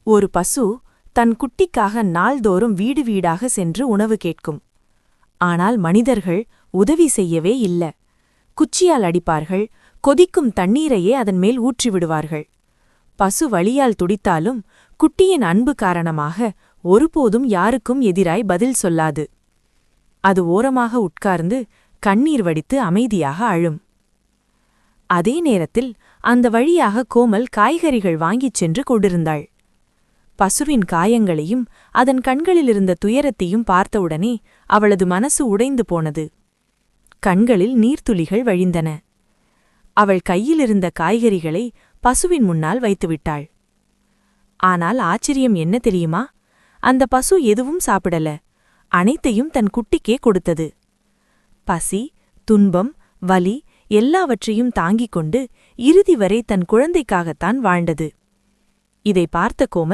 ஒரு பசு தன் குட்டிக்காக நாள்தோறும் வீடு வீடாக சென்று உணவு கேட்கும். ஆனால் மனிதர்கள் உதவி செய்யவே இல்ல. குச்சியால் அடிப்பார்கள், கொதிக்கும் தண்ணீரையே அதன் மேல் ஊற்றிவிடுவார்கள். பசு வலியால் துடித்தாலும் குட்டியின் அன்பு காரணமாக ஒருபோதும் யாருக்கும் எதிராய் பதில் சொல்லாது. அது ஓரமாக உட்கார்ந்து கண்ணீர் வடித்து அமைதியாக அழும். அதே நேரத்தில் அந்த வழியாக கோமல் காய்கறிகள் வாங்கிச் சென்று கொண்டிருந்தாள். பசுவின் காயங்களையும் அதன் கண்களிலிருந்த துயரத்தையும் பார்த்தவுடனே அவளது மனசு உடைந்து போனது. கண்களில் நீர்த்துளிகள் வழிந்தன. அவள் கையிலிருந்த காய்கறிகளை பசுவின் முன்னால் வைத்துவிட்டாள். ஆனால் ஆச்சரியம் என்ன தெரியுமா? அந்த பசு எதுவும் சாப்பிடல, அனைத்தையும் தன் குட்டிக்கே கொடுத்தது. பசி, துன்பம், வலி எல்லாவற்றையும் தாங்கிக் கொண்டு இறுதி வரை தன் குழந்தைக்காகத்தான் வாழ்ந்தது. இதை பார்த்த கோமல்